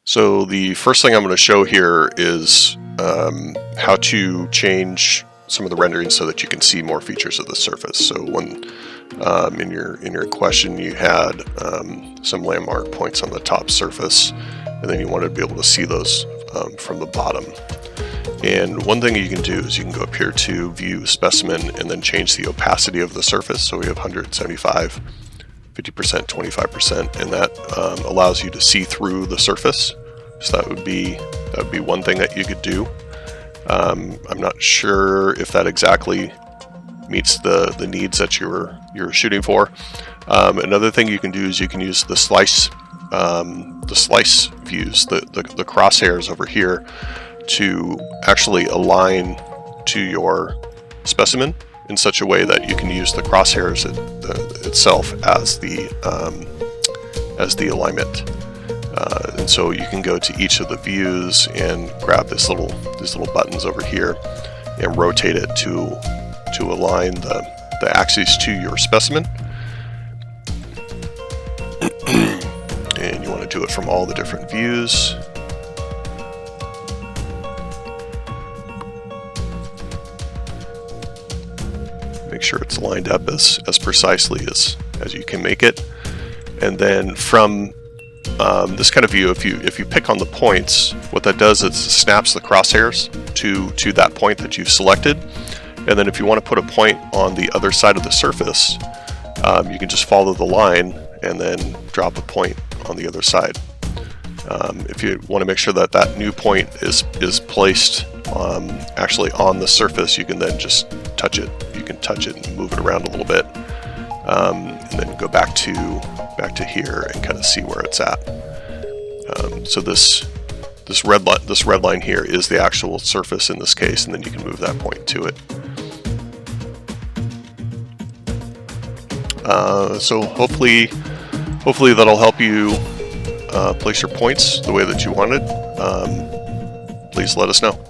So the first thing I'm going to show here is how to change some of the rendering so that you can see more features of the surface. So when in your question you had some landmark points on the top surface, and then you wanted to be able to see those from the bottom. And one thing you can do is you can go up here to View Specimen and then change the opacity of the surface. So we have 175, 50%, 25%, and that allows you to see through the surface. So that would be one thing that you could do. I'm not sure if that exactly meets the needs that you're shooting for. Another thing you can do is you can use the slice views, the crosshairs over here, to actually align to your specimen in such a way that you can use the crosshairs itself as the alignment. And so you can go to each of the views and grab these little buttons over here and rotate it to align the axes to your specimen. And you want to do it from all the different views. Make sure it's lined up as precisely as you can make it. And then from this kind of view, if you pick on the points, what that does is it snaps the crosshairs to that point that you've selected. And then if you want to put a point on the other side of the surface, you can just follow the line and then drop a point on the other side. If you want to make sure that that new point is placed actually on the surface, you can then just touch it. You can touch it and move it around a little bit, and then go back to here and kind of see where it's at. So this red line here is the actual surface in this case, and then you can move that point to it. So hopefully that'll help you place your points the way that you wanted. Please let us know.